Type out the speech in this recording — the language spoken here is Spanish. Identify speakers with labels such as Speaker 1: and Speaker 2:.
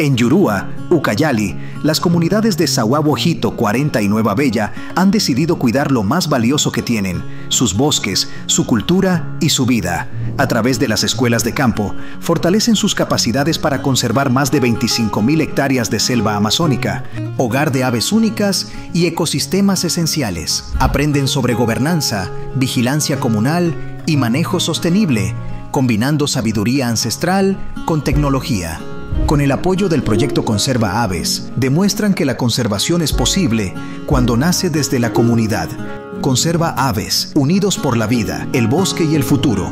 Speaker 1: En Yurúa, Ucayali, las comunidades de Sahuahuojito 40 y Nueva Bella han decidido cuidar lo más valioso que tienen, sus bosques, su cultura y su vida. A través de las escuelas de campo, fortalecen sus capacidades para conservar más de 25.000 hectáreas de selva amazónica, hogar de aves únicas y ecosistemas esenciales. Aprenden sobre gobernanza, vigilancia comunal y manejo sostenible, combinando sabiduría ancestral con tecnología. Con el apoyo del proyecto Conserva Aves, demuestran que la conservación es posible cuando nace desde la comunidad. Conserva Aves, unidos por la vida, el bosque y el futuro.